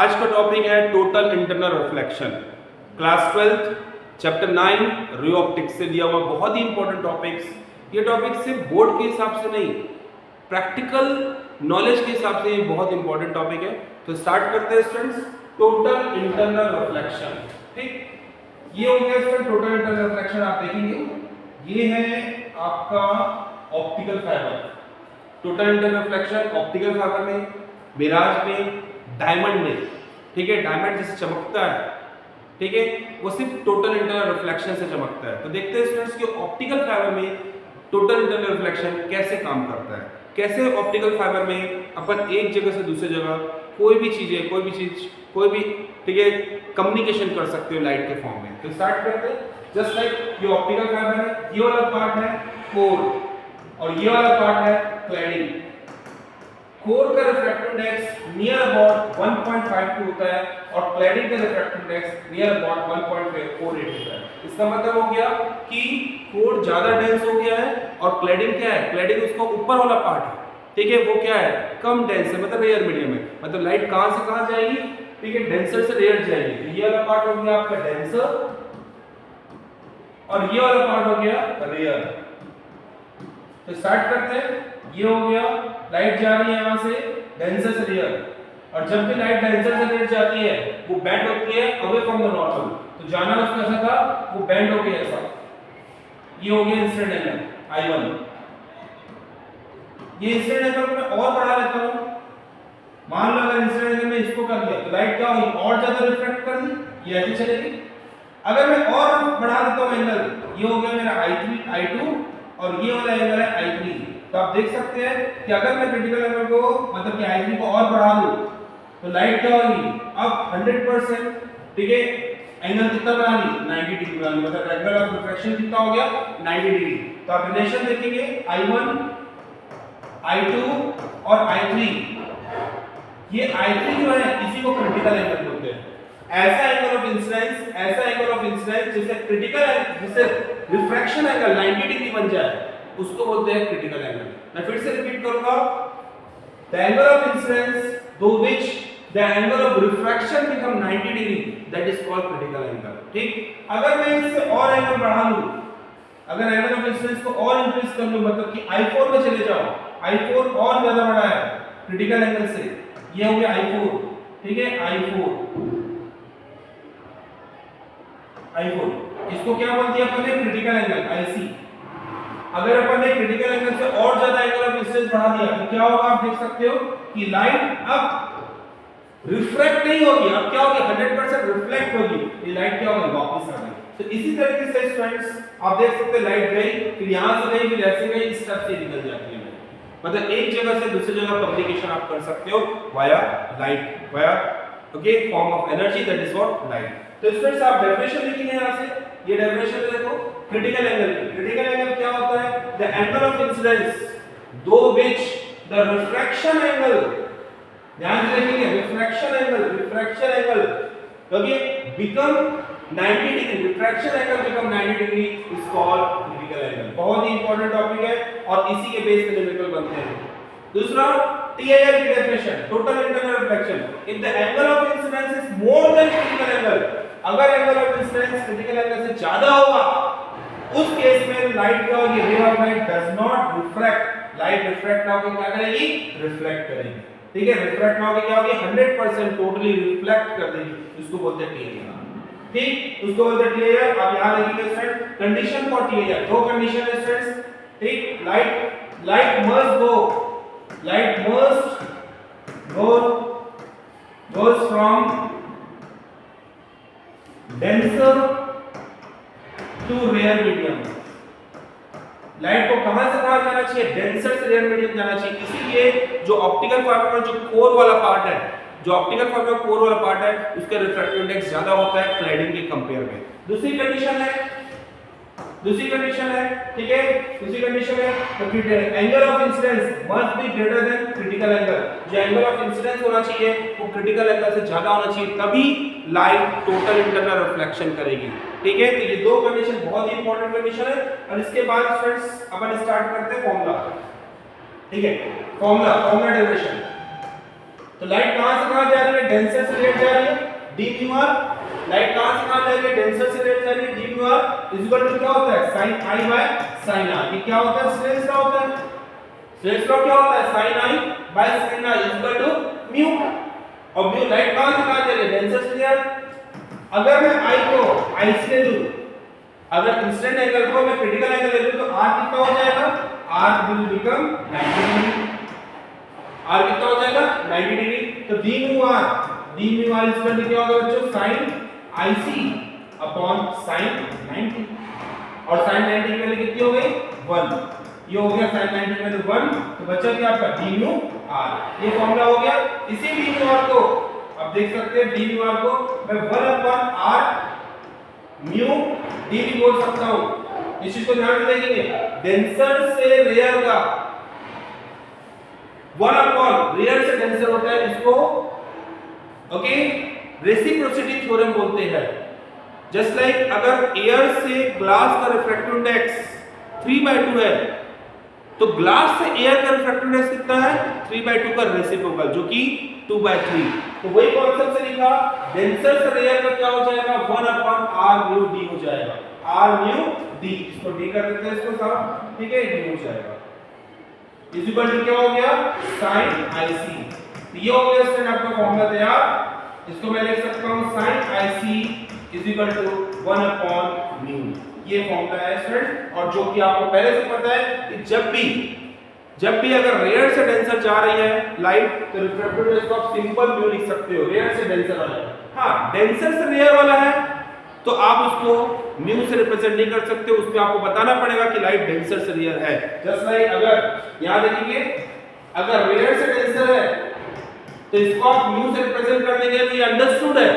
आज का टॉपिक है total internal reflection, class 12 chapter 9 ray optics से दिया हुआ बहुत ही इंपॉर्टेंट टॉपिक्स। ये टॉपिक सिर्फ बोर्ड के हिसाब से नहीं, प्रैक्टिकल नॉलेज के हिसाब से ये बहुत इंपॉर्टेंट टॉपिक है। तो स्टार्ट करते हैं स्टूडेंट्स, टोटल इंटरनल रिफ्लेक्शन। ठीक, ये हो गया स्टूडेंट टोटल इंटरनल रिफ्लेक्शन। आप देखेंगे ये है आपका optical fibre. Total internal reflection optical fibre में, मिराज में, डायमंड में। ठीक है, डायमंड जैसे चमकता है, ठीक है, वो सिर्फ टोटल इंटरनल रिफ्लेक्शन से चमकता है। तो देखते हैं स्टूडेंट्स कि ऑप्टिकल फाइबर में टोटल इंटरनल रिफ्लेक्शन कैसे काम करता है। कैसे ऑप्टिकल फाइबर में अपन एक जगह से दूसरी जगह कोई भी ठीक है कम्युनिकेशन कर सकते हो लाइट के फॉर्म में। तो स्टार्ट करते हैं। जस्ट लाइक ये ऑप्टिकल फाइबर है, ये वाला पार्ट है कोर और ये वाला पार्ट है क्लैडिंग। कोर का रिफ्रैक्टिव इंडेक्स नियर अबाउट 1.52 होता है और क्लैडिंग का रिफ्रैक्टिव इंडेक्स नियर अबाउट 1.48 होता है। इसका मतलब हो गया कि कोर ज्यादा डेंस हो गया है और क्लैडिंग क्या है, क्लैडिंग उसका ऊपर वाला पार्ट है, ठीक है, वो क्या है, कम डेंस है, मतलब रेयर मीडियम है। मतलब लाइट कहां से कहां जाएगी, ठीक है, डेंसर से रेयर जाएगी। तो ये वाला पार्ट हो गया आपका डेंसर और ये वाला पार्ट हो गया रेयर। तो स्टार्ट करते हैं। ये हो गया, लाइट जा रही है यहां से डेंसर से रेयर, और जब भी लाइट डेंसर से रेयर जाती है वो बेंड होती है अवे फ्रॉम द नॉर्मल। तो जाना उसका ऐसा था, वो बेंड हो गया ऐसा। ये हो गया इंसिडेंट एंगल I1। ये इंसिडेंट एंगल को मैं और बढ़ा लेता हूं। मान लो अगर इंसिडेंट एंगल में इसको कर दिया तो लाइट क्या होगी, और ज्यादा रिफ्लेक्ट कर दी, ये ऐसे चलेगी। अगर मैं और बढ़ा देता हूं एंगल, ये हो गया मेरा I3 I2 और ये वाला एंगल है I3। तो आप देख सकते हैं कि अगर मैं क्रिटिकल एंगल को मतलब कि I3 को और बढ़ा दूं तो लाइट क्या होगी, अब 100%, ठीक है, एंगल कितना बना ली, 90 डिग्री बना ली। मतलब एंगल ऑफ रिफ्रैक्शन कितना हो गया, 90 डिग्री। तो आप रिलेशन देखेंगे I1 I2 और I3। ये I3 जो है इसी को क्रिटिकल एंगल बोलते हैं। ऐसा एंगल ऑफ इंसिडेंस जिससे क्रिटिकल जिससे रिफ्रैक्शन एंगल 90 डिग्री बन जाए उसको बोलते हैं क्रिटिकल एंगल। मैं फिर से रिपीट करूंगा, the angle of incidence through which the angle of refraction become 90 degree, that is called critical angle. ठीक, अगर मैं इससे और एंगल बढ़ा लूं, अगर एंगल ऑफ इंसिडेंस को और इंक्रीज कर लूं, मतलब कि I4 में चले जाओ, I4 और ज्यादा बड़ा है क्रिटिकल एंगल से, ये हो गया I4, ठीक है, I4 इसको क्या बोल दिया अपन ने, क्रिटिकल एंगल IC। अगर अपन ने क्रिटिकल एंगल से और ज्यादा एंगल ऑफ इंसिडेंस बढ़ा दिया तो क्या होगा, आप देख सकते हो कि लाइट अब रिफ्रैक्ट नहीं होगी, अब क्या होगी, 100% रिफ्लेक्ट होगी। ये लाइट क्या होगी, वापस आ गई। तो इसी तरीके से स्टूडेंट्स आप देख सकते हैं लाइट गई, फिर यहां से गई, फिर ऐसे गई, इस तरह से निकल जाती है। मतलब एक जगह से दूसरी जगह कम्युनिकेशन आप कर सकते हो via light, via okay form of energy, that is what light. तो स्टूडेंट्स आप डेफिनेशन लिखेंगे यहां से, ये डेफिनेशन देखो क्रिटिकल एंगल की। क्रिटिकल एंगल क्या होता है, द एंगल ऑफ इंसिडेंस दो व्हिच द रिफ्रैक्शन एंगल, ध्यान से देखेंगे, refraction angle okay become 90 degree, refraction angle become 90 degree is called critical angle. बहुत ही इंपॉर्टेंट टॉपिक है और इसी के बेस पे न्यूमेरिकल बनते हैं। दूसरा TIR की definition, total internal reflection, if the angle of incidence is more than critical angle, अगर angle of incidence critical angle से ज्यादा होगा उस केस में लाइट क्या होगी, ray of light does not refract, light refract ना होकर क्या करेगी, रिफ्लेक्ट करेगी। ठीक है, रिफ्लेक्ट ना होकर क्या होगी, 100% टोटली रिफ्लेक्ट कर देगी, इसको बोलते हैं TIR। ठीक, उसको बोलते हैं TIR। आप यहां लिखेंगे स्टूडेंट, कंडीशन फॉर TIR, दो कंडीशन है स्टूडेंट्स। ठीक, light must goes from denser to rare medium। Light को कहां से कहां जाना चाहिए, डेंसर से रेयर मीडियम जाना चाहिए। इसीलिए जो ऑप्टिकल फाइबर में जो कोर वाला पार्ट है, उसका रिफ्रैक्टिव इंडेक्स ज्यादा होता है क्लैडिंग के कंपेयर में। दूसरी कंडीशन है, ठीक है, angle of incidence must be greater than critical angle. जो एंगल ऑफ इंसिडेंस होना चाहिए वो क्रिटिकल एंगल से ज्यादा होना चाहिए, तभी लाइट टोटल इंटरनल रिफ्लेक्शन करेगी। ठीक है, तो ये दो कंडीशन बहुत ही इंपॉर्टेंट कंडीशन है। और इसके बाद स्टूडेंट्स अपन स्टार्ट करते हैं फॉर्मूला। ठीक है, फॉर्मूला डेरिवेशन। तो लाइट कहां से कहां जा रही है, डेंसर से रेड जा रही है डी म्यू आर। लाइट कहां से कहां जा रही है, डेंसर से रेड जा रही है D mu R is equal to क्या होता है sin i by sin r। ये क्या होता है, स्नेल्स लॉ होता है। स्नेल्स लॉ क्या होता है, sin i by sin r is equal to mu. और म्यू लाइट कहां से कहां जा रही है, डेंसर से रेड। अगर मैं i को i से दूं, अगर इंसिडेंट एंगल को मैं क्रिटिकल एंगल ले लूं तो r कितना हो जाएगा, r will become 90 degree. r कितना हो जाएगा 90 डिग्री। तो d mu r is equal to क्या होगा बच्चों, sin ic अपॉन sin 90। और sin 90 की वैल्यू कितनी हो गई 1। ये हो गया sin 90 की वैल्यू 1। तो बचा क्या आपका d म्यू r। ये फॉर्मूला हो गया। इसी d म्यू r को अब देख सकते हैं, d म्यू r को मैं 1 अपॉन r म्यू d भी बोल सकता हूं। इस चीज को ध्यान से देखेंगे, डेंसर से रेयर का 1 अपॉन रेयर से डेंसर होता है, इसको ओके रेसिप्रोसिटी थ्योरम बोलते हैं। जस्ट लाइक अगर एयर से ग्लास का रिफ्रैक्टिव इंडेक्स 3/2 है, तो ग्लास से एयर का रिफ्रैक्टिव इंडेक्स कितना है, 3/2 का रेसिप्रोकल, जो कि 2/3। तो वही कॉन्सेप्ट से लिखा, डेंसर से रेयर का क्या हो जाएगा, 1 अपॉन r म्यू d हो जाएगा, r म्यू d। इसको d कर देते हैं, इसको साफ, ठीक है, d हो जाएगा इज इक्वल टू क्या हो गया, sin ic। ये हो गया स्टूडेंट आपका फॉर्मूला तैयार। इसको मैं लिख सकता हूं sin ic is equal to 1 upon mu. ये फॉर्मूला है स्टूडेंट। और जो कि आपको पहले से पता है कि जब भी अगर रेयर से डेंसर जा रही है लाइट, तो रिफ्रैक्टिव इंडेक्स को आप सिंपल म्यू लिख सकते हो, रेयर से डेंसर वाला। हां, डेंसर से रेयर वाला है तो आप उसको म्यू से रिप्रेजेंट नहीं कर सकते, उसमें आपको बताना पड़ेगा कि लाइट डेंसर से रेयर है। जस्ट लाइक अगर यहां देखेंगे, अगर रेयर से डेंसर है तो इसको आप म्यू से रिप्रेजेंट करने के लिए अंडरस्टूड है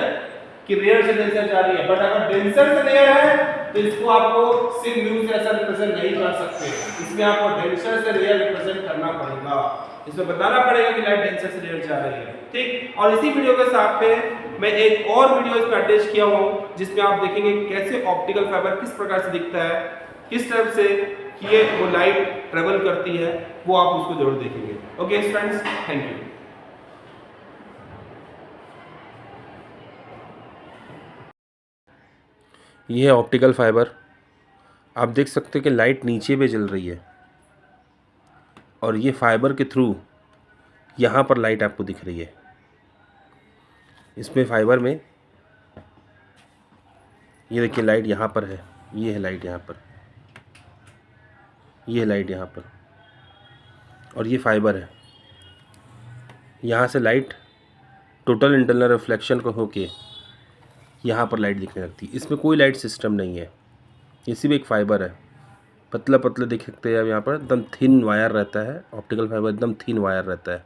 कि रेयर से डेंसर जा रही है। बट अगर डेंसर से रेयर है तो इसको आपको सिर्फ म्यू से ऐसा रिप्रेजेंट नहीं कर सकते, इसमें आपको डेंसर से रेयर रिप्रेजेंट करना पड़ेगा। इसमें बताना पड़ेगा कि लाइट डेंसर से रेयर जा रही है, ठीक। और इसी वीडियो के साथ में मैं एक और वीडियो इस पर अटैच किया हुआ हूं, जिसमें आप देखेंगे कैसे ऑप्टिकल फाइबर किस प्रकार से दिखता है, किस तरह से ये वो लाइट ट्रेवल करती है, वो आप उसको जरूर देखेंगे। Okay friends, thank you. ये है ऑप्टिकल फाइबर। आप देख सकते हैं कि लाइट नीचे पे जल रही है और ये फाइबर के थ्रू यहाँ पर लाइट आपको दिख रही है। इसमें फाइबर में ये देखिए लाइट यहाँ पर है, ये है लाइट यहाँ पर, ये है लाइट यहाँ पर, और ये फाइबर है। यहाँ से लाइट टोटल इंटरनल रिफ्लेक्शन को होके यहाँ पर लाइट दिखने लगती है। इसमें कोई लाइट सिस्टम नहीं है, ये सिर्फ एक फाइबर है। पतला पतला देख सकते हैं आप, यहाँ पर एकदम थिन वायर रहता है। ऑप्टिकल फाइबर एकदम थिन वायर रहता है,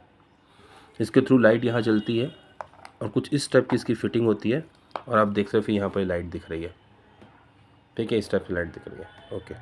इसके थ्रू लाइट यहाँ जलती है और कुछ इस टाइप की इसकी फिटिंग होती है। और आप देख सकते हैं यहाँ पर लाइट दिख रही है, ठीक है, इस टाइप की लाइट दिख रही है। ओके।